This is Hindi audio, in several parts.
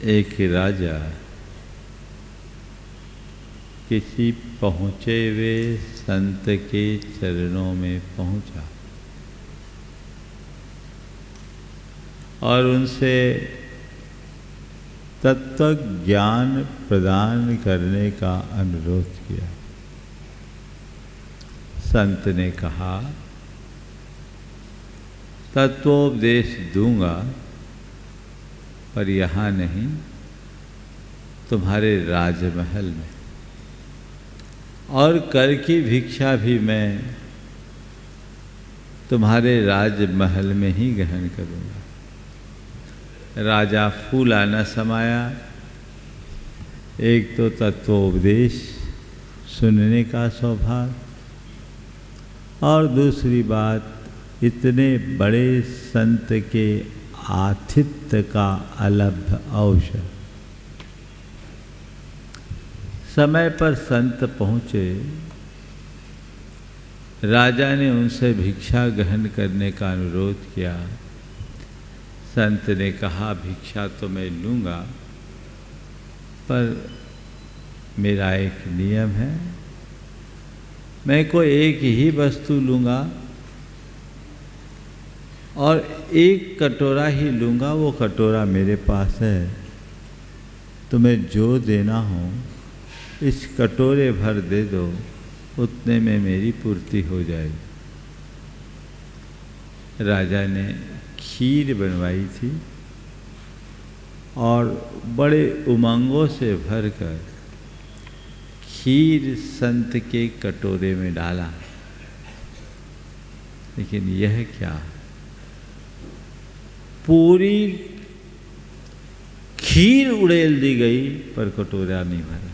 एक राजा किसी पहुँचे हुए संत के चरणों में पहुँचा और उनसे तत्व ज्ञान प्रदान करने का अनुरोध किया। संत ने कहा, तत्वोपदेश दूंगा पर यहाँ नहीं, तुम्हारे राजमहल में, और कर की भिक्षा भी मैं तुम्हारे राजमहल में ही ग्रहण करूँगा। राजा फूला न समाया। एक तो तत्वोपदेश सुनने का सौभाग्य, और दूसरी बात इतने बड़े संत के आतिथ्य का अलभ्य अवसर। समय पर संत पहुँचे। राजा ने उनसे भिक्षा ग्रहण करने का अनुरोध किया। संत ने कहा, भिक्षा तो मैं लूँगा, पर मेरा एक नियम है, मैं कोई एक ही वस्तु लूँगा और एक कटोरा ही लूँगा। वो कटोरा मेरे पास है, तुम्हें जो देना हो इस कटोरे भर दे दो, उतने में मेरी पूर्ति हो जाएगी। राजा ने खीर बनवाई थी और बड़े उमंगों से भरकर खीर संत के कटोरे में डाला। लेकिन यह क्या, पूरी खीर उड़ेल दी गई पर कटोरा नहीं भरा।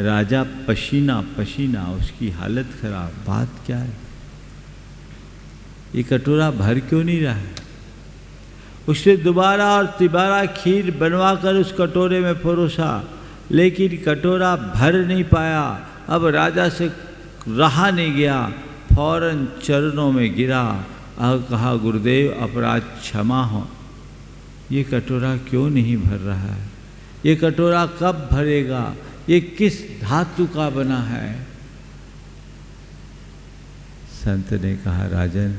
राजा पसीना पसीना, उसकी हालत खराब। बात क्या है, ये कटोरा भर क्यों नहीं रहा है? उसने दोबारा और तिबारा खीर बनवाकर उस कटोरे में परोसा, लेकिन कटोरा भर नहीं पाया। अब राजा से रहा नहीं गया, फौरन चरणों में गिरा और कहा, गुरुदेव अपराध क्षमा हो, ये कटोरा क्यों नहीं भर रहा है? ये कटोरा कब भरेगा? ये किस धातु का बना है? संत ने कहा, राजन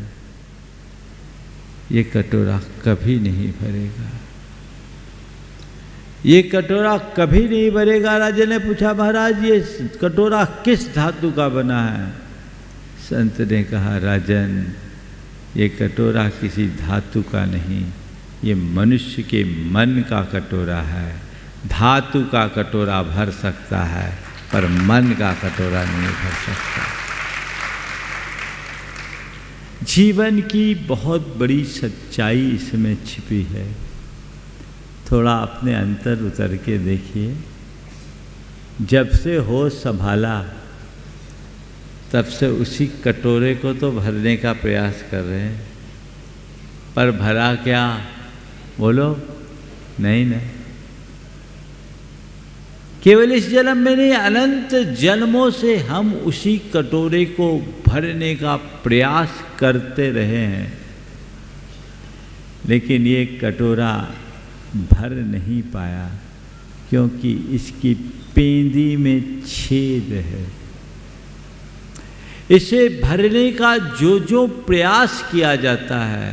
ये कटोरा कभी नहीं भरेगा, ये कटोरा कभी नहीं भरेगा। राजा ने पूछा, महाराज ये कटोरा किस धातु का बना है? संत ने कहा, राजन ये कटोरा किसी धातु का नहीं, ये मनुष्य के मन का कटोरा है। धातु का कटोरा भर सकता है पर मन का कटोरा नहीं भर सकता। जीवन की बहुत बड़ी सच्चाई इसमें छिपी है। थोड़ा अपने अंतर उतर के देखिए। जब से होश संभाला तब से उसी कटोरे को तो भरने का प्रयास कर रहे हैं, पर भरा क्या? बोलो, नहीं नहीं। केवल इस जन्म में नहीं, अनंत जन्मों से हम उसी कटोरे को भरने का प्रयास करते रहे हैं, लेकिन ये कटोरा भर नहीं पाया, क्योंकि इसकी पेंदी में छेद है। इसे भरने का जो जो प्रयास किया जाता है,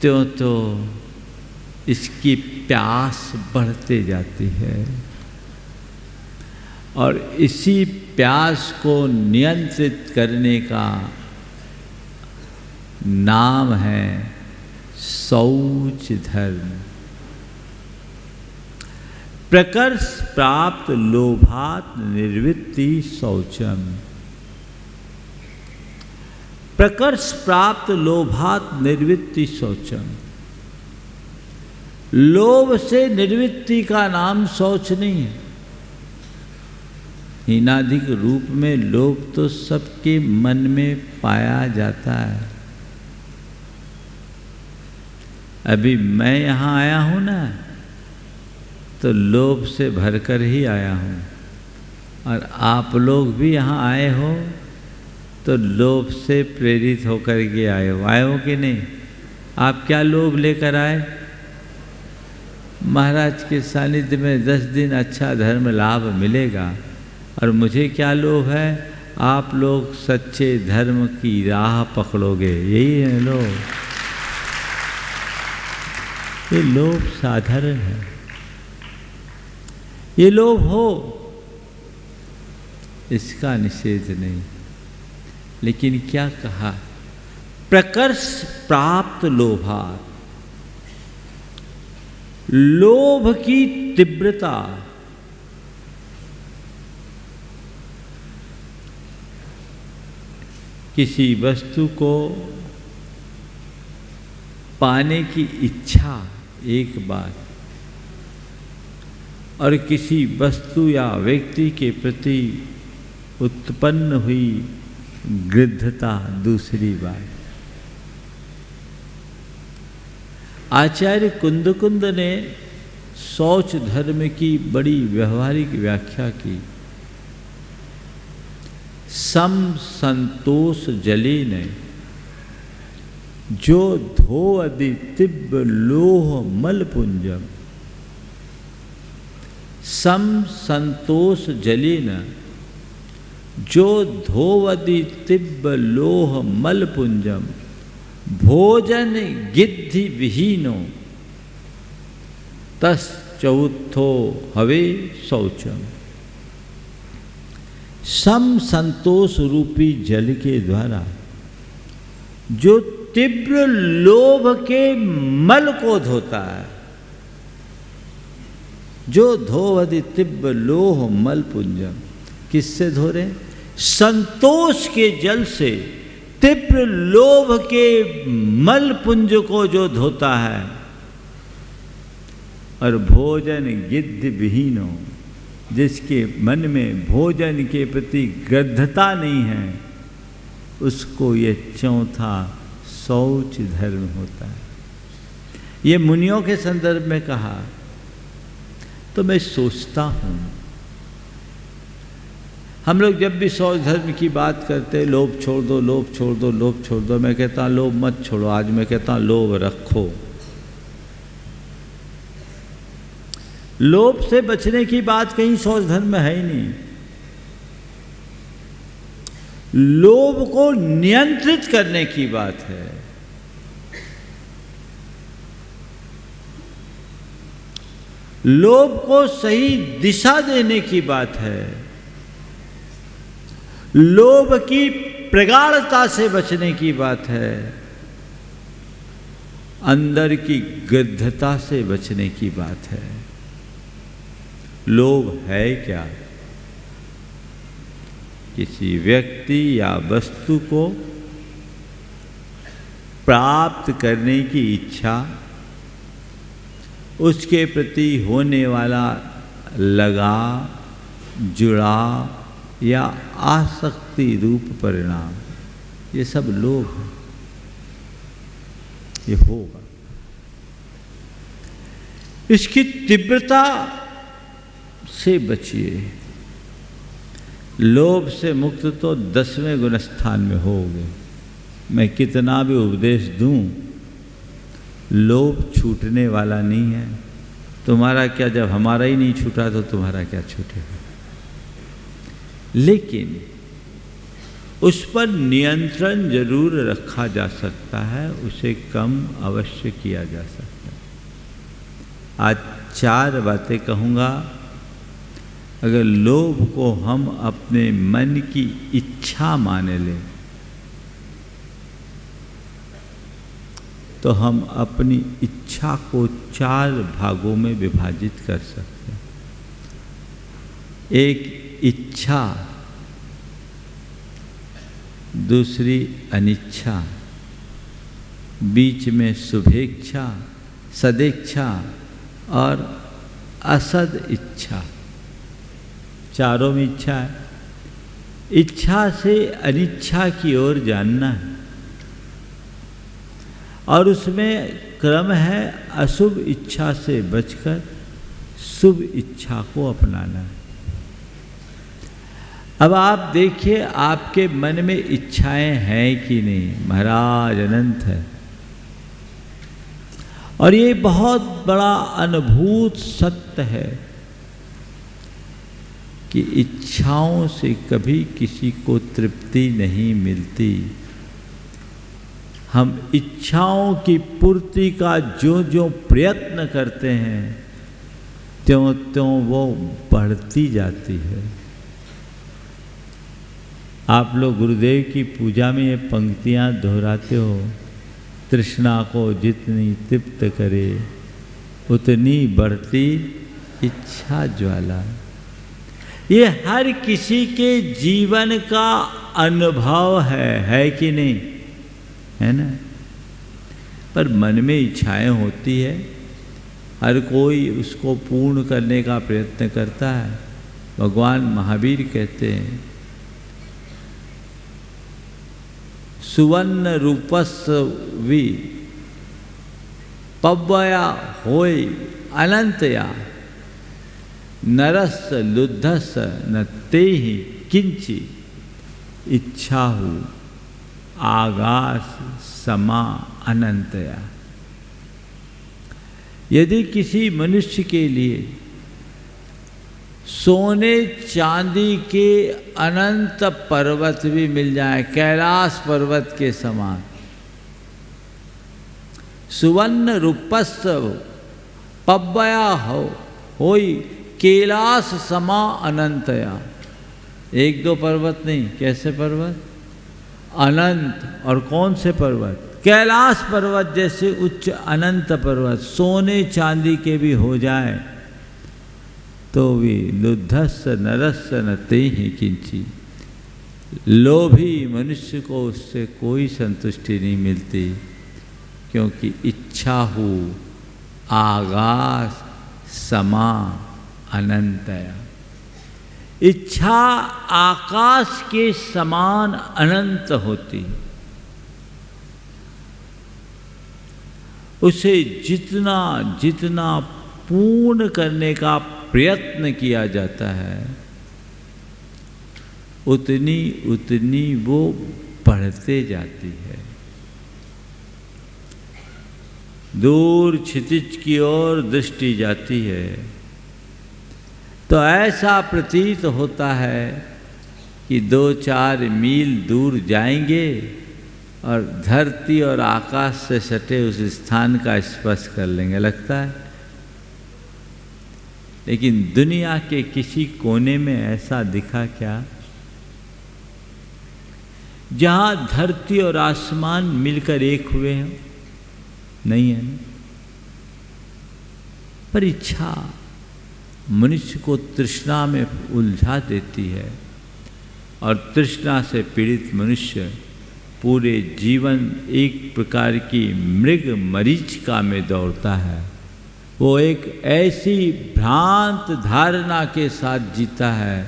त्यों तो इसकी प्यास बढ़ते जाती है, और इसी प्यास को नियंत्रित करने का नाम है शौच धर्म। प्रकर्ष प्राप्त लोभात निर्वृत्ति शौचम। प्रकर्ष प्राप्त लोभात निर्वृत्ति शौचम। लोभ से निर्वृत्ति का नाम शौच नहीं है। हीनाधिक रूप में लोभ तो सबके मन में पाया जाता है। अभी मैं यहाँ आया हूँ ना, तो लोभ से भरकर ही आया हूँ, और आप लोग भी यहाँ आए हो तो लोभ से प्रेरित होकर के आए हो कि नहीं? आप क्या लोभ लेकर आए? महाराज के सानिध्य में 10 दिन अच्छा धर्म लाभ मिलेगा। और मुझे क्या लोभ है, आप लोग सच्चे धर्म की राह पकड़ोगे, यही है लोभ। ये लोभ साधारण है, ये लोभ हो इसका निषेध नहीं, लेकिन क्या कहा, प्रकर्ष प्राप्त लोभात्, लोभ की तीव्रता किसी वस्तु को पाने की इच्छा एक बात, और किसी वस्तु या व्यक्ति के प्रति उत्पन्न हुई गृद्धता दूसरी बात। आचार्य कुंदकुंद ने शौच धर्म की बड़ी व्यवहारिक व्याख्या की। सम संतोष जलेन जो धो अदि तिब्ब लोह मल पुंजम, सम संतोष जलेन जो धोवदि तिब्ब लोह मल पुंजम, भोजन गिद्धि विहीनो तस् चौथो हवे शौचम। सम संतोष रूपी जल के द्वारा जो तीव्र लोभ के मल को धोता है, जो धोवदि तिब्ब लोह मल पुंजम, किससे धो रहे? संतोष के जल से तीव्र लोभ के मल पुंज को जो धोता है। और भोजन गिद्ध विहीनो, जिसके मन में भोजन के प्रति गद्धता नहीं है, उसको ये चौथा शौच धर्म होता है। ये मुनियों के संदर्भ में कहा। तो मैं सोचता हूँ, हम लोग जब भी शौच धर्म की बात करते, लोभ छोड़ दो, लोभ छोड़ दो, लोभ छोड़ दो, मैं कहता हूँ लोभ मत छोड़ो, आज मैं कहता हूँ लोभ रखो। लोभ से बचने की बात कहीं शौच धर्म में है ही नहीं। लोभ को नियंत्रित करने की बात है। लोभ को सही दिशा देने की बात है। लोभ की प्रगाढ़ता से बचने की बात है। अंदर की गद्धता से बचने की बात है। लोभ है क्या? किसी व्यक्ति या वस्तु को प्राप्त करने की इच्छा, उसके प्रति होने वाला लगाव, जुड़ाव या आसक्ति रूप परिणाम, ये सब लोभ है। ये होगा। इसकी तीव्रता से बचिए। लोभ से मुक्त तो 10वें गुणस्थान में होगे। मैं कितना भी उपदेश दूं, लोभ छूटने वाला नहीं है। तुम्हारा क्या, जब हमारा ही नहीं छूटा तो तुम्हारा क्या छूटेगा। लेकिन उस पर नियंत्रण जरूर रखा जा सकता है, उसे कम अवश्य किया जा सकता है। आज 4 बातें कहूँगा। अगर लोभ को हम अपने मन की इच्छा माने लें तो हम अपनी इच्छा को 4 भागों में विभाजित कर सकते हैं। एक इच्छा, दूसरी अनिच्छा, बीच में शुभेच्छा, सदेच्छा और असद इच्छा। चारों में इच्छा है। इच्छा से अनिच्छा की ओर जानना है और उसमें क्रम है अशुभ इच्छा से बचकर शुभ इच्छा को अपनाना है। अब आप देखिए आपके मन में इच्छाएं हैं कि नहीं। महाराज अनंत है। और ये बहुत बड़ा अनुभूत सत्य है कि इच्छाओं से कभी किसी को तृप्ति नहीं मिलती। हम इच्छाओं की पूर्ति का जो जो प्रयत्न करते हैं त्यों त्यों वो बढ़ती जाती है। आप लोग गुरुदेव की पूजा में ये पंक्तियाँ दोहराते हो, तृष्णा को जितनी तृप्त करे उतनी बढ़ती इच्छा ज्वाला। ये हर किसी के जीवन का अनुभव है कि नहीं, है ना। पर मन में इच्छाएं होती है, हर कोई उसको पूर्ण करने का प्रयत्न करता है। भगवान महावीर कहते हैं सुवर्ण रूपस्वी पव्वया होय अनंतया नरस लुद्धस न तेहि किंचि इच्छाहु आगास समा अनंतया। यदि किसी मनुष्य के लिए सोने चांदी के अनंत पर्वत भी मिल जाए, कैलाश पर्वत के समान, सुवर्ण रूपस्व पव्वया होई कैलाश समा अनंतया। एक दो पर्वत नहीं, कैसे पर्वत? अनंत। और कौन से पर्वत? कैलाश पर्वत जैसे उच्च अनंत पर्वत सोने चांदी के भी हो जाए तो भी लुद्धस नरस न तेहि किंची। लोभी मनुष्य को उससे कोई संतुष्टि नहीं मिलती, क्योंकि इच्छा हो आगास समा अनंतया। इच्छा आकाश के समान अनंत होती, उसे जितना जितना पूर्ण करने का प्रयत्न किया जाता है उतनी उतनी वो बढ़ते जाती है। दूर क्षितिज की ओर दृष्टि जाती है तो ऐसा प्रतीत होता है कि 2-4 मील दूर जाएंगे और धरती और आकाश से सटे उस स्थान का स्पर्श कर लेंगे, लगता है। लेकिन दुनिया के किसी कोने में ऐसा दिखा क्या जहां धरती और आसमान मिलकर एक हुए हैं? नहीं है। पर इच्छा मनुष्य को तृष्णा में उलझा देती है और तृष्णा से पीड़ित मनुष्य पूरे जीवन एक प्रकार की मृग मरीचिका में दौड़ता है। वो एक ऐसी भ्रांत धारणा के साथ जीता है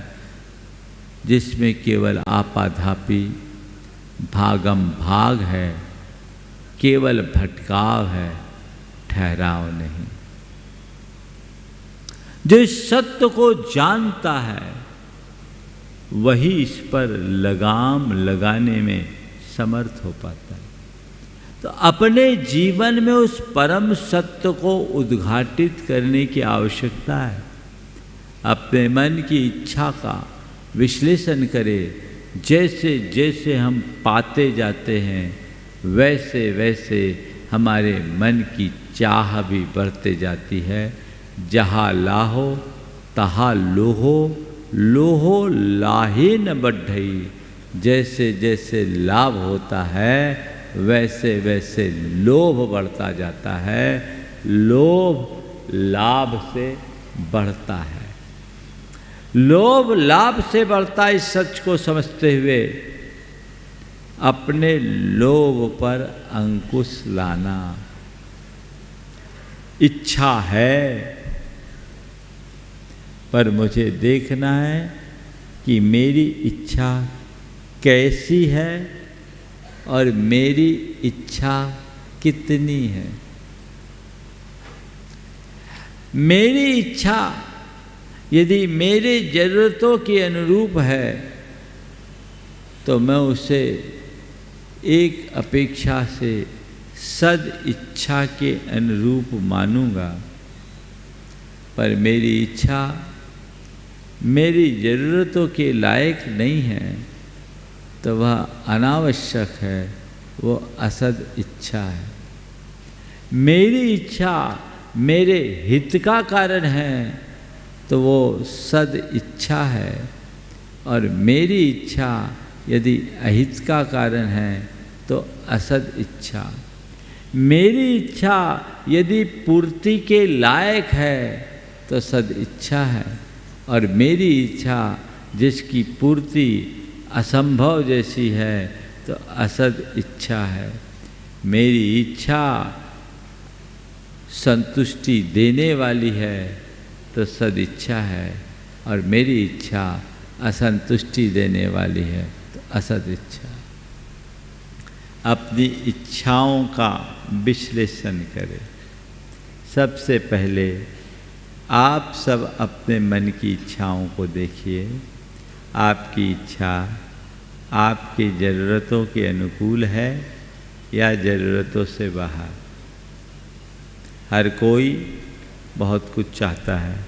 जिसमें केवल आपाधापी भागम भाग है, केवल भटकाव है, ठहराव नहीं। जो इस सत्य को जानता है वही इस पर लगाम लगाने में समर्थ हो पाता है। तो अपने जीवन में उस परम सत्य को उद्घाटित करने की आवश्यकता है। अपने मन की इच्छा का विश्लेषण करें। जैसे जैसे हम पाते जाते हैं वैसे वैसे हमारे मन की चाह भी बढ़ते जाती है। जहाँ लाहो तहाँ लोहो, लोहो लाहे न बढ़ई। जैसे जैसे लाभ होता है वैसे वैसे लोभ बढ़ता जाता है, लोभ लाभ से बढ़ता है। लोभ लाभ से बढ़ता, इस सच को समझते हुए अपने लोभ पर अंकुश लाना। इच्छा है पर मुझे देखना है कि मेरी इच्छा कैसी है और मेरी इच्छा कितनी है। मेरी इच्छा यदि मेरे जरूरतों के अनुरूप है तो मैं उसे एक अपेक्षा से सद इच्छा के अनुरूप मानूंगा, पर मेरी इच्छा मेरी ज़रूरतों के लायक नहीं है, तो वह अनावश्यक है, वो असद इच्छा है। मेरी इच्छा मेरे हित का कारण है, तो वो सद इच्छा है, और मेरी इच्छा यदि अहित का कारण है तो असद इच्छा। मेरी इच्छा यदि पूर्ति के लायक है तो सद इच्छा है, और मेरी इच्छा जिसकी पूर्ति असंभव जैसी है तो असद इच्छा है। मेरी इच्छा संतुष्टि देने वाली है तो सद इच्छा है, और मेरी इच्छा असंतुष्टि देने वाली है तो असद इच्छा। अपनी इच्छाओं का विश्लेषण करें। सबसे पहले आप सब अपने मन की इच्छाओं को देखिए। आपकी इच्छा आपकी ज़रूरतों के अनुकूल है या ज़रूरतों से बाहर? हर कोई बहुत कुछ चाहता है।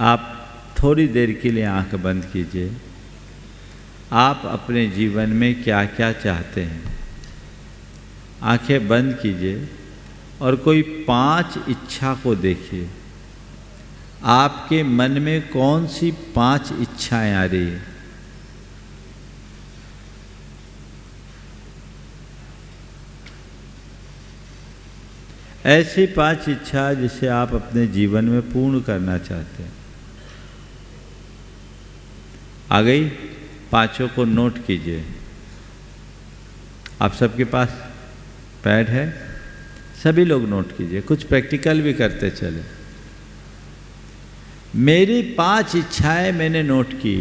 आप थोड़ी देर के लिए आंख बंद कीजिए। आप अपने जीवन में क्या क्या चाहते हैं? आंखें बंद कीजिए और कोई 5 इच्छा को देखिए। आपके मन में कौन सी 5 इच्छाएं आ रही है? ऐसी 5 इच्छा जिसे आप अपने जीवन में पूर्ण करना चाहते हैं। आ गई? 5 को नोट कीजिए। आप सबके पास पैड है? सभी लोग नोट कीजिए, कुछ प्रैक्टिकल भी करते चले। मेरी 5 इच्छाएं मैंने नोट की।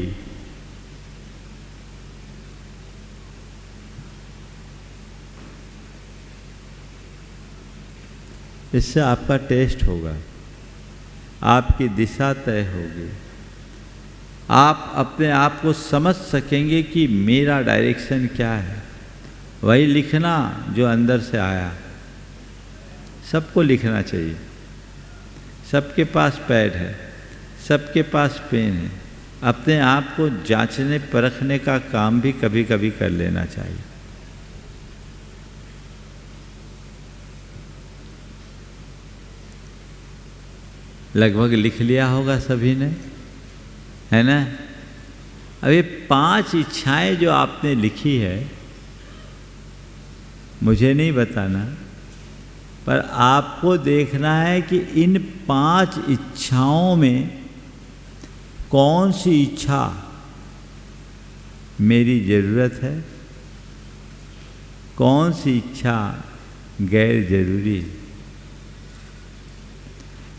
इससे आपका टेस्ट होगा, आपकी दिशा तय होगी। आप अपने आप को समझ सकेंगे कि मेरा डायरेक्शन क्या है। वही लिखना जो अंदर से आया। सबको लिखना चाहिए। सबके पास पैड है, सबके पास पेन है। अपने आप को जांचने परखने का काम भी कभी कभी कर लेना चाहिए। लगभग लिख लिया होगा सभी ने, है ना? अब ये 5 इच्छाएं जो आपने लिखी है, मुझे नहीं बताना, पर आपको देखना है कि इन 5 इच्छाओं में कौन सी इच्छा मेरी ज़रूरत है, कौन सी इच्छा गैर जरूरी है।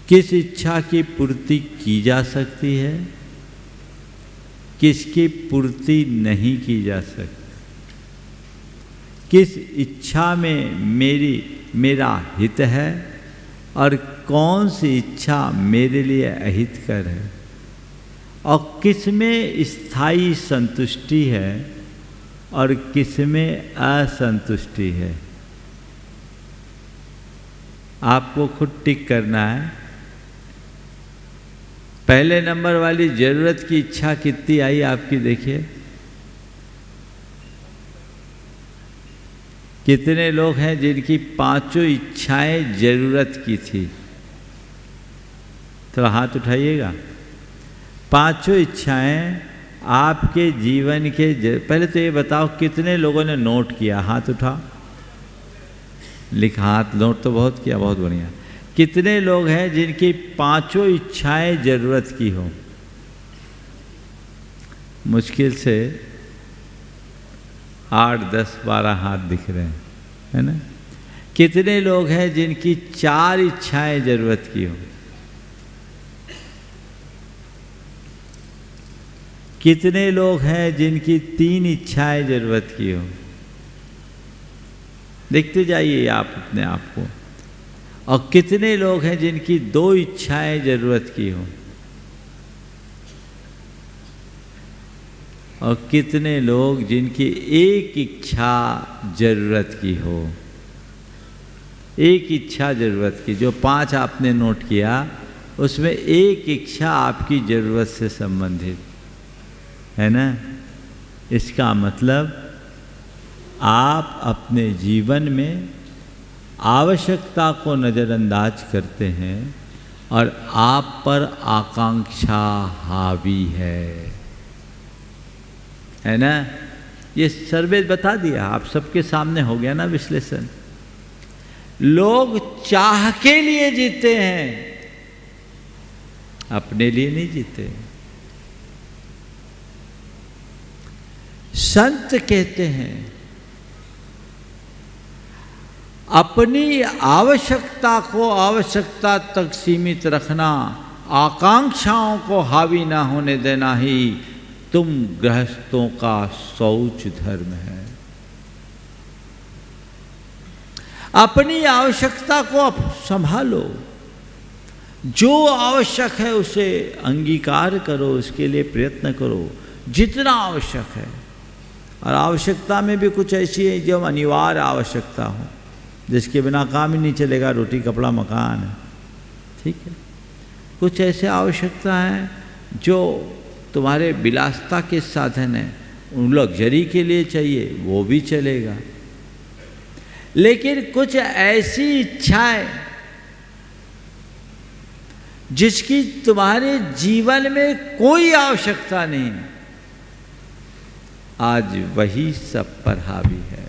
किस इच्छा की पूर्ति की जा सकती है, किसकी पूर्ति नहीं की जा सकती। किस इच्छा में मेरा हित है और कौन सी इच्छा मेरे लिए अहितकर है, और किस में स्थायी संतुष्टि है और किस में असंतुष्टि है। आपको खुद टिक करना है। पहले नंबर वाली जरूरत की इच्छा कितनी आई आपकी, देखिए। कितने लोग हैं जिनकी 5 इच्छाएं जरूरत की थी? तो हाथ उठाइएगा। 5 इच्छाएं आपके जीवन के पहले तो ये बताओ कितने लोगों ने नोट किया? हाथ उठाओ। लिखा हाथ नोट तो बहुत किया, बहुत बढ़िया। कितने लोग हैं जिनकी 5 इच्छाएं जरूरत की हो? मुश्किल से 8, 10, 12 हाथ दिख रहे हैं, है ना? कितने लोग हैं जिनकी 4 इच्छाएं जरूरत की हो? कितने लोग हैं जिनकी 3 इच्छाएं जरूरत की हो? देखते जाइए आप अपने आप को। और कितने लोग हैं जिनकी 2 इच्छाएं जरूरत की हो? और कितने लोग जिनकी 1 इच्छा जरूरत की हो? एक इच्छा ज़रूरत की, जो 5 आपने नोट किया उसमें एक इच्छा आपकी ज़रूरत से संबंधित है ना। इसका मतलब आप अपने जीवन में आवश्यकता को नज़रअंदाज करते हैं और आप पर आकांक्षा हावी है ना। ये सर्वे बता दिया, आप सबके सामने हो गया ना विश्लेषण। लोग चाह के लिए जीते हैं, अपने लिए नहीं जीते। संत कहते हैं अपनी आवश्यकता को आवश्यकता तक सीमित रखना, आकांक्षाओं को हावी ना होने देना ही तुम गृहस्थों का शौच धर्म है। अपनी आवश्यकता को संभालो, जो आवश्यक है उसे अंगीकार करो, उसके लिए प्रयत्न करो जितना आवश्यक है। और आवश्यकता में भी कुछ ऐसी है जो अनिवार्य आवश्यकता हो, जिसके बिना काम ही नहीं चलेगा, रोटी कपड़ा मकान है, ठीक है। कुछ ऐसे आवश्यकता हैं जो तुम्हारे विलासता के साधन हैं, उन लग्जरी के लिए चाहिए, वो भी चलेगा। लेकिन कुछ ऐसी इच्छाएं जिसकी तुम्हारे जीवन में कोई आवश्यकता नहीं, आज वही सब पर हावी है।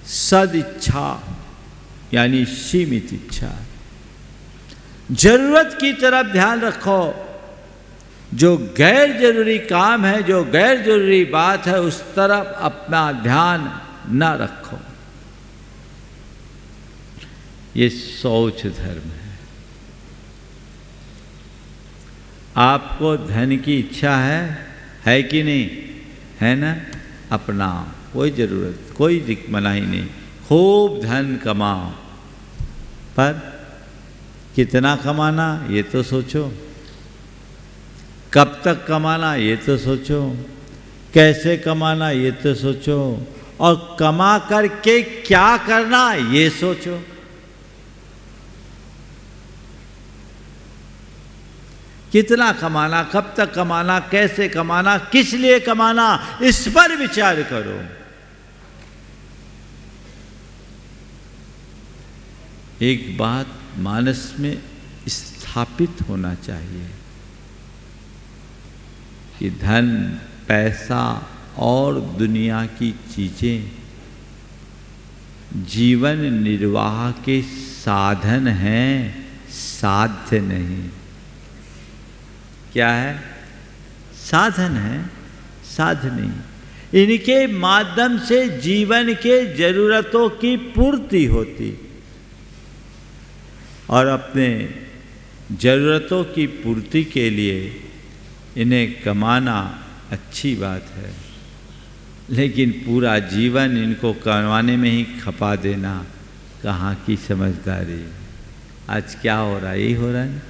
सद इच्छा यानी सीमित इच्छा, जरूरत की तरफ ध्यान रखो। जो गैर जरूरी काम है, जो गैर जरूरी बात है, उस तरफ अपना ध्यान न रखो। ये शौच धर्म है। आपको धन की इच्छा है कि नहीं? है ना? अपना कोई जरूरत, कोई मनाही नहीं, खूब धन कमाओ, पर कितना कमाना ये तो सोचो, कब तक कमाना ये तो सोचो, कैसे कमाना ये तो सोचो, और कमा करके क्या करना ये सोचो। कितना कमाना, कब तक कमाना, कैसे कमाना, किस लिए कमाना, इस पर विचार करो। एक बात मानस में स्थापित होना चाहिए कि धन, पैसा और दुनिया की चीजें जीवन निर्वाह के साधन हैं, साध्य नहीं। क्या है? साधन है, साध्य नहीं। इनके माध्यम से जीवन के जरूरतों की पूर्ति होती, और अपने जरूरतों की पूर्ति के लिए इन्हें कमाना अच्छी बात है, लेकिन पूरा जीवन इनको कमाने में ही खपा देना कहाँ की समझदारी। आज क्या हो रहा है? यही हो रहा है।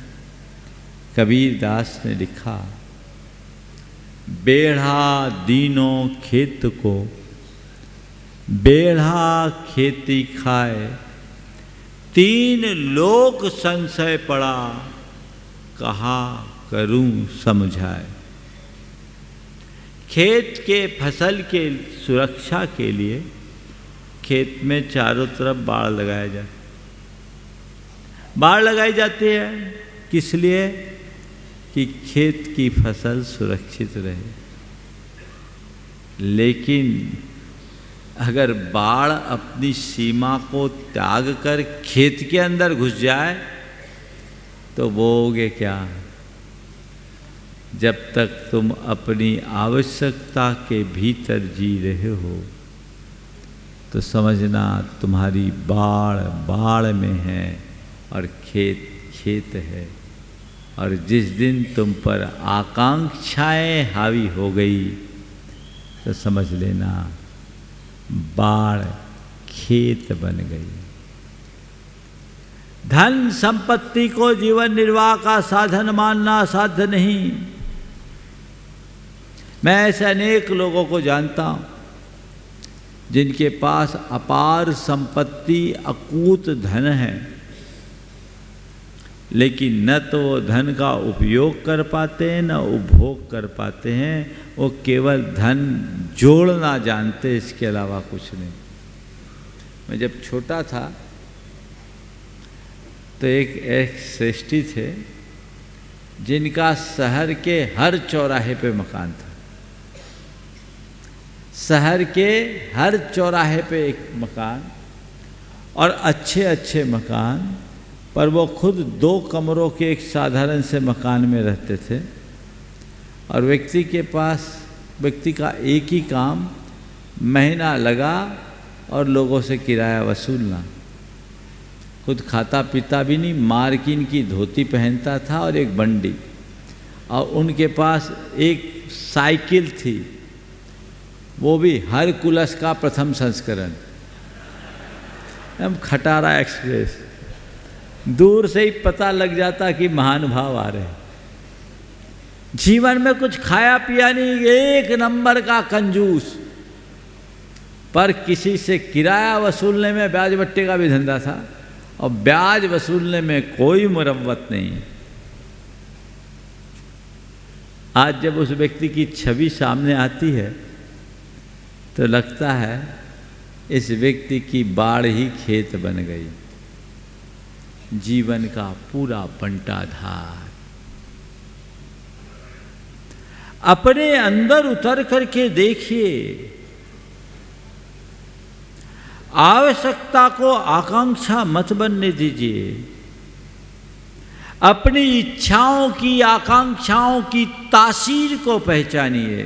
कबीर दास ने लिखा, बेढ़ा दीनों खेत को, बेढ़ा खेती खाए, 3 लोक संशय पड़ा, कहा करूं समझाए। खेत के फसल के सुरक्षा के लिए खेत में चारों तरफ बाड़ लगाया जाता, बाड़ लगाई जाती है किस लिए? कि खेत की फसल सुरक्षित रहे। लेकिन अगर बाढ़ अपनी सीमा को त्याग कर खेत के अंदर घुस जाए तो बोओगे क्या? जब तक तुम अपनी आवश्यकता के भीतर जी रहे हो तो समझना तुम्हारी बाढ़ बाढ़ में है और खेत खेत है। और जिस दिन तुम पर आकांक्षाएं हावी हो गई तो समझ लेना बाढ़ खेत बन गई। धन संपत्ति को जीवन निर्वाह का साधन मानना साध्य नहीं। मैं ऐसे अनेक लोगों को जानता हूं जिनके पास अपार संपत्ति, अकूत धन है, लेकिन न तो वो धन का उपयोग कर पाते हैं, न उपभोग कर पाते हैं। वो केवल धन जोड़ना जानते, इसके अलावा कुछ नहीं। मैं जब छोटा था तो एक श्रेष्ठी थे जिनका शहर के हर चौराहे पे मकान था। शहर के हर चौराहे पे एक मकान, और अच्छे अच्छे मकान, पर वो खुद 2 कमरों के एक साधारण से मकान में रहते थे। और व्यक्ति का एक ही काम, महीना लगा और लोगों से किराया वसूलना। खुद खाता पीता भी नहीं, मार्किन की धोती पहनता था और एक बंडी, और उनके पास एक साइकिल थी, वो भी हरकुलस का प्रथम संस्करण, हम खटारा एक्सप्रेस। दूर से ही पता लग जाता कि महानुभाव आ रहे हैं। जीवन में कुछ खाया पिया नहीं, एक नंबर का कंजूस, पर किसी से किराया वसूलने में ब्याज बट्टे का भी धंधा था, और ब्याज वसूलने में कोई मुरव्वत नहीं। आज जब उस व्यक्ति की छवि सामने आती है तो लगता है इस व्यक्ति की बाढ़ ही खेत बन गई। जीवन का पूरा बंटाधार। अपने अंदर उतर करके देखिए, आवश्यकता को आकांक्षा मत बनने दीजिए। अपनी इच्छाओं की, आकांक्षाओं की तासीर को पहचानिए।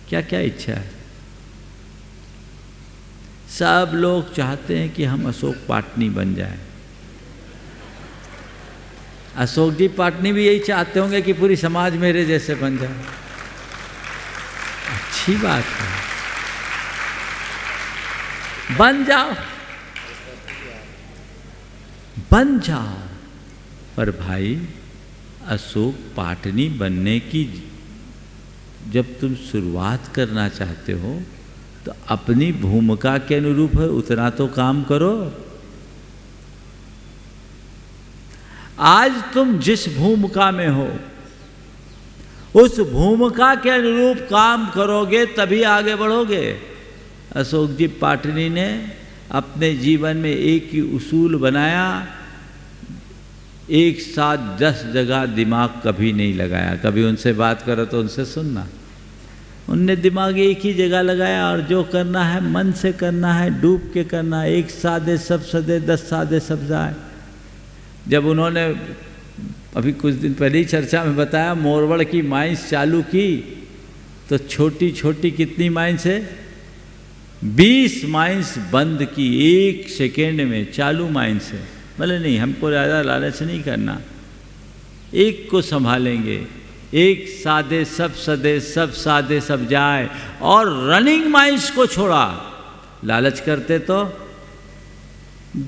क्या क्या इच्छा है? सब लोग चाहते हैं कि हम अशोक पाटनी बन जाएं। अशोक जी पाटनी भी यही चाहते होंगे कि पूरी समाज मेरे जैसे बन जाए। अच्छी बात है, बन जाओ, बन जाओ। पर भाई, अशोक पाटनी बनने की जब तुम शुरुआत करना चाहते हो तो अपनी भूमिका के अनुरूप है उतना तो काम करो। आज तुम जिस भूमिका में हो उस भूमिका के अनुरूप काम करोगे तभी आगे बढ़ोगे। अशोक जी पाटनी ने अपने जीवन में एक ही उसूल बनाया, एक साथ 10 जगह दिमाग कभी नहीं लगाया। कभी उनसे बात करो तो उनसे सुनना, उनने दिमाग एक ही जगह लगाया, और जो करना है मन से करना है, डूब के करना है। एक सादे सब सदे, 10 सादे सब जाए। जब उन्होंने अभी कुछ दिन पहले ही चर्चा में बताया, मोरवड़ की माइंस चालू की तो छोटी छोटी कितनी माइंस है, 20 माइंस बंद की 1 सेकेंड में। चालू माइंस है, बोले नहीं हमको ज़्यादा लालच नहीं करना, एक को संभालेंगे। एक सादे सब सदे, सब सादे सब जाए, और रनिंग माइंस को छोड़ा। लालच करते तो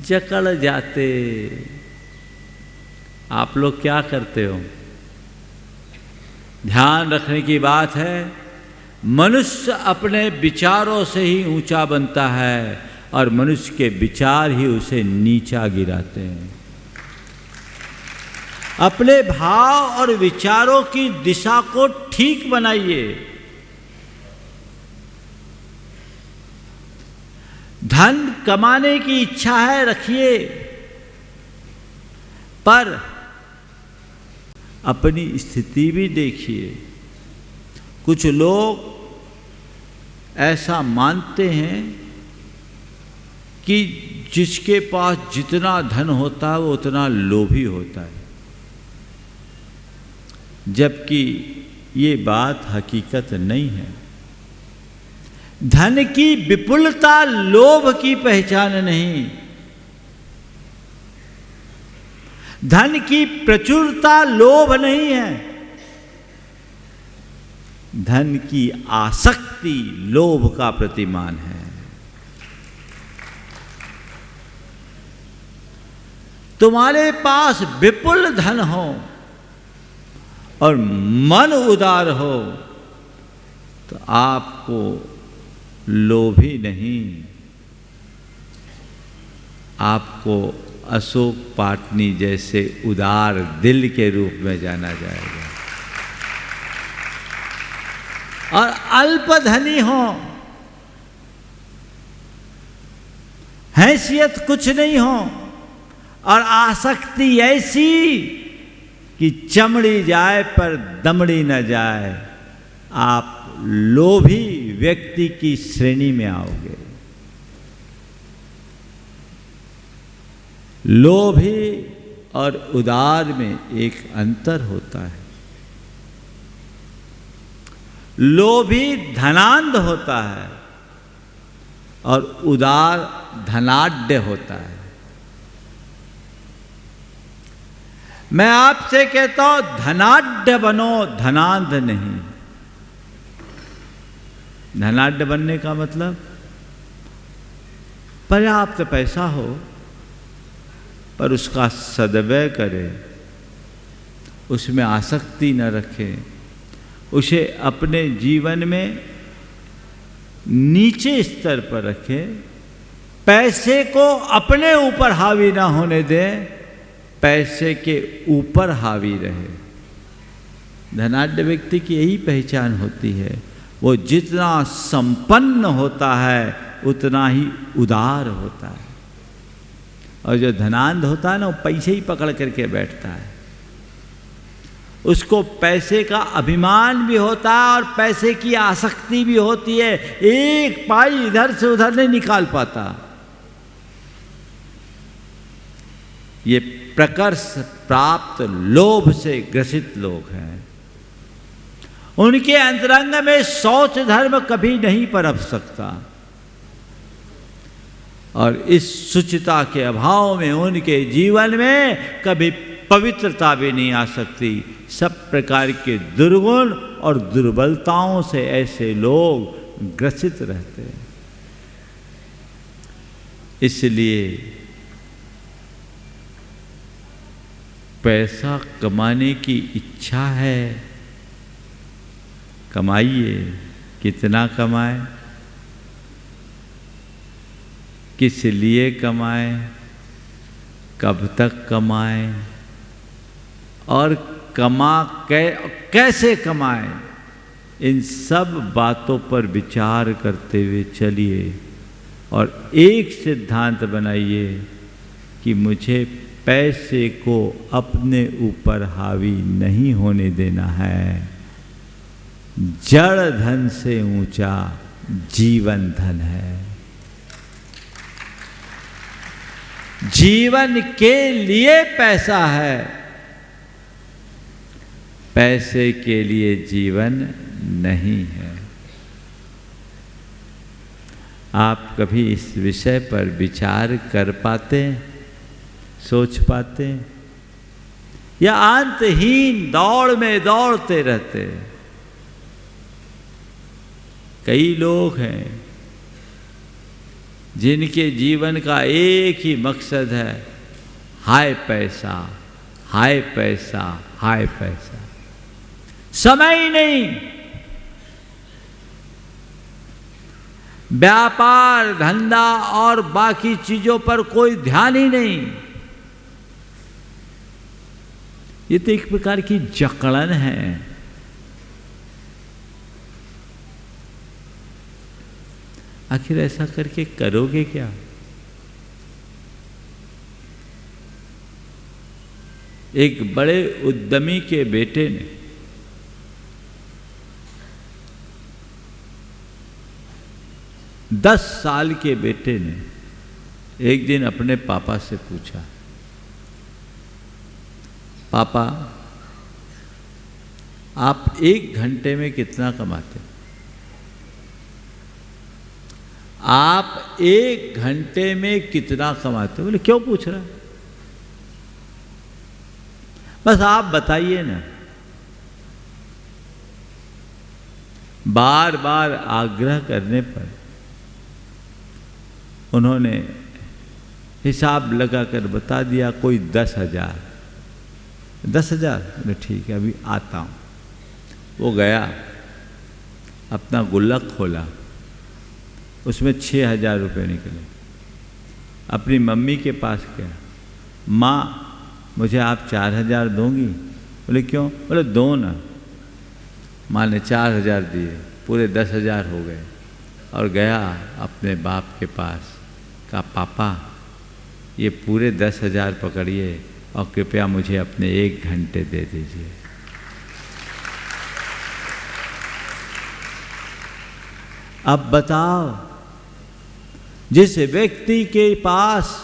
जकड़ जाते। आप लोग क्या करते हो? ध्यान रखने की बात है, मनुष्य अपने विचारों से ही ऊंचा बनता है, और मनुष्य के विचार ही उसे नीचा गिराते हैं। अपने भाव और विचारों की दिशा को ठीक बनाइए। धन कमाने की इच्छा है, रखिए, पर अपनी स्थिति भी देखिए। कुछ लोग ऐसा मानते हैं कि जिसके पास जितना धन होता है वो उतना लोभी होता है, जबकि ये बात हकीकत नहीं है। धन की विपुलता लोभ की पहचान नहीं, धन की प्रचुरता लोभ नहीं है, धन की आसक्ति लोभ का प्रतिमान है। तुम्हारे पास विपुल धन हो और मन उदार हो तो आपको लोभी नहीं, आपको अशोक पाटनी जैसे उदार दिल के रूप में जाना जाएगा। और अल्पधनी हो, हैसियत कुछ नहीं हो, और आसक्ति ऐसी कि चमड़ी जाए पर दमड़ी न जाए, आप लोभी व्यक्ति की श्रेणी में आओगे। लोभी और उदार में एक अंतर होता है। लोभी धनांध होता है और उदार धनाढ्य होता है। मैं आपसे कहता हूं धनाढ्य बनो, धनांध नहीं। धनाढ्य बनने का मतलब पर्याप्त पैसा हो पर उसका सदव्यय करे, उसमें आसक्ति न रखे, उसे अपने जीवन में नीचे स्तर पर रखे, पैसे को अपने ऊपर हावी ना होने दे, पैसे के ऊपर हावी रहे। धनाढ्य व्यक्ति की यही पहचान होती है। वो जितना संपन्न होता है उतना ही उदार होता है, और जो धनांध होता है ना, वो पैसे ही पकड़ करके बैठता है। उसको पैसे का अभिमान भी होता है और पैसे की आसक्ति भी होती है। एक पाई इधर से उधर नहीं निकाल पाता। ये प्रकर्ष प्राप्त लोभ से ग्रसित लोग हैं। उनके अंतरंग में शौच धर्म कभी नहीं पनप सकता, और इस शुचिता के अभाव में उनके जीवन में कभी पवित्रता भी नहीं आ सकती। सब प्रकार के दुर्गुण और दुर्बलताओं से ऐसे लोग ग्रसित रहते हैं। इसलिए पैसा कमाने की इच्छा है, कमाइए। कितना कमाए, किस लिए कमाए, कब तक कमाए, और कैसे कमाए, इन सब बातों पर विचार करते हुए चलिए और एक सिद्धांत बनाइए कि मुझे पैसे को अपने ऊपर हावी नहीं होने देना है। जड़ धन से ऊंचा जीवन धन है। जीवन के लिए पैसा है, पैसे के लिए जीवन नहीं है। आप कभी इस विषय पर विचार कर पाते, सोच पाते, या अंतहीन दौड़ में दौड़ते रहते? कई लोग हैं जिनके जीवन का एक ही मकसद है, हाय पैसा, हाय पैसा, हाय पैसा। समय ही नहीं, व्यापार धंधा और बाकी चीजों पर कोई ध्यान ही नहीं। ये तो एक प्रकार की जकड़न है। आखिर ऐसा करके करोगे क्या? एक बड़े उद्यमी के बेटे ने 10 साल के बेटे ने एक दिन अपने पापा से पूछा, पापा आप 1 घंटे में कितना कमाते? आप 1 घंटे में कितना कमाते? बोले क्यों पूछ रहा? बस आप बताइए ना। बार बार आग्रह करने पर उन्होंने हिसाब लगाकर बता दिया, कोई 10,000। 10,000? बोले ठीक है, अभी आता हूँ। वो गया, अपना गुल्लक खोला, उसमें 6,000 रुपये निकले। अपनी मम्मी के पास गया, माँ मुझे आप 4,000 दोगी? बोले क्यों? बोले दो ना। माँ ने 4,000 दिए, पूरे 10,000 हो गए। और गया अपने बाप के पास, कहा पापा ये पूरे 10,000 पकड़िए और कृपया मुझे अपने 1 घंटे दे दीजिए। अब बताओ, जिस व्यक्ति के पास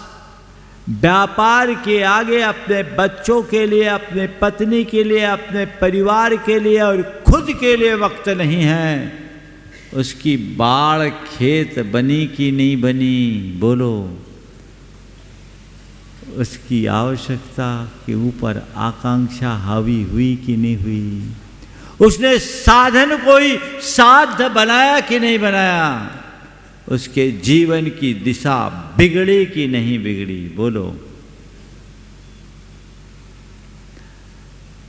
व्यापार के आगे अपने बच्चों के लिए, अपने पत्नी के लिए, अपने परिवार के लिए और खुद के लिए वक्त नहीं है, उसकी बाढ़ खेत बनी कि नहीं बनी? बोलो। उसकी आवश्यकता के ऊपर आकांक्षा हावी हुई कि नहीं हुई? उसने साधन कोई साध्य बनाया कि नहीं बनाया? उसके जीवन की दिशा बिगड़ी कि नहीं बिगड़ी? बोलो।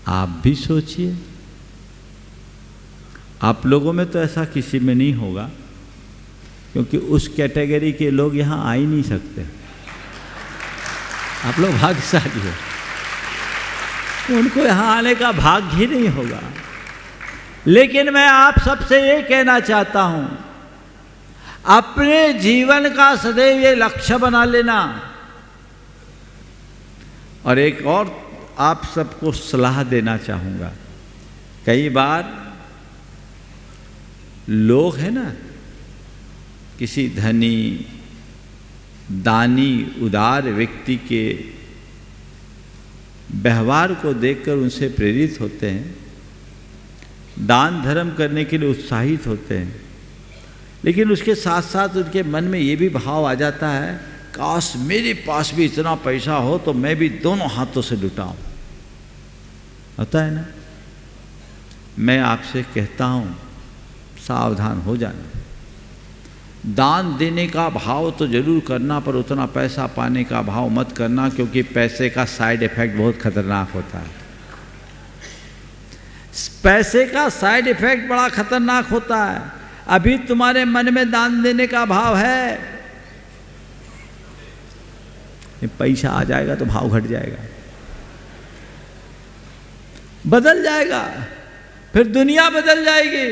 आप भी सोचिए। आप लोगों में तो ऐसा किसी में नहीं होगा, क्योंकि उस कैटेगरी के लोग यहां आ ही नहीं सकते। आप लोग भाग्यशाली हो, उनको यहां आने का भाग्य ही नहीं होगा। लेकिन मैं आप सबसे ये कहना चाहता हूं, अपने जीवन का सदैव ये लक्ष्य बना लेना। और एक और आप सबको सलाह देना चाहूँगा। कई बार लोग हैं ना, किसी धनी दानी उदार व्यक्ति के व्यवहार को देखकर उनसे प्रेरित होते हैं, दान धर्म करने के लिए उत्साहित होते हैं, लेकिन उसके साथ साथ उनके मन में ये भी भाव आ जाता है, काश मेरे पास भी इतना पैसा हो तो मैं भी दोनों हाथों से लुटाऊं। होता है ना? मैं आपसे कहता हूं, सावधान हो जाना। दान देने का भाव तो जरूर करना, पर उतना पैसा पाने का भाव मत करना, क्योंकि पैसे का साइड इफेक्ट बहुत खतरनाक होता है। पैसे का साइड इफेक्ट बड़ा खतरनाक होता है। अभी तुम्हारे मन में दान देने का भाव है, पैसा आ जाएगा तो भाव घट जाएगा, बदल जाएगा, फिर दुनिया बदल जाएगी,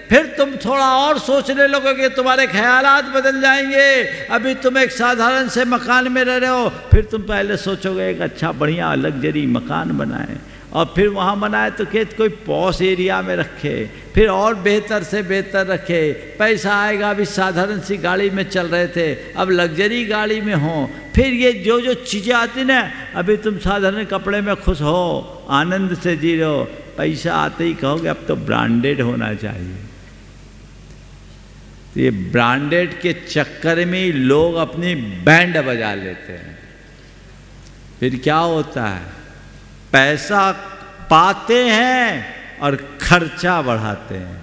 फिर तुम थोड़ा और सोचने लगोगे, तुम्हारे ख्यालात बदल जाएंगे। अभी तुम एक साधारण से मकान में रह रहे हो, फिर तुम पहले सोचोगे एक अच्छा बढ़िया लग्जरी मकान बनाए, और फिर वहाँ बनाए तो खेत कोई पॉश एरिया में रखे, फिर और बेहतर से बेहतर रखे। पैसा आएगा, अभी साधारण सी गाड़ी में चल रहे थे, अब लग्जरी गाड़ी में हो। फिर ये जो जो चीज़ें आती ना, अभी तुम साधारण कपड़े में खुश हो, आनंद से जी रहे हो, पैसा आते ही कहोगे अब तो ब्रांडेड होना चाहिए। तो ये ब्रांडेड के चक्कर में लोग अपनी बैंड बजा लेते हैं। फिर क्या होता है, पैसा पाते हैं और खर्चा बढ़ाते हैं।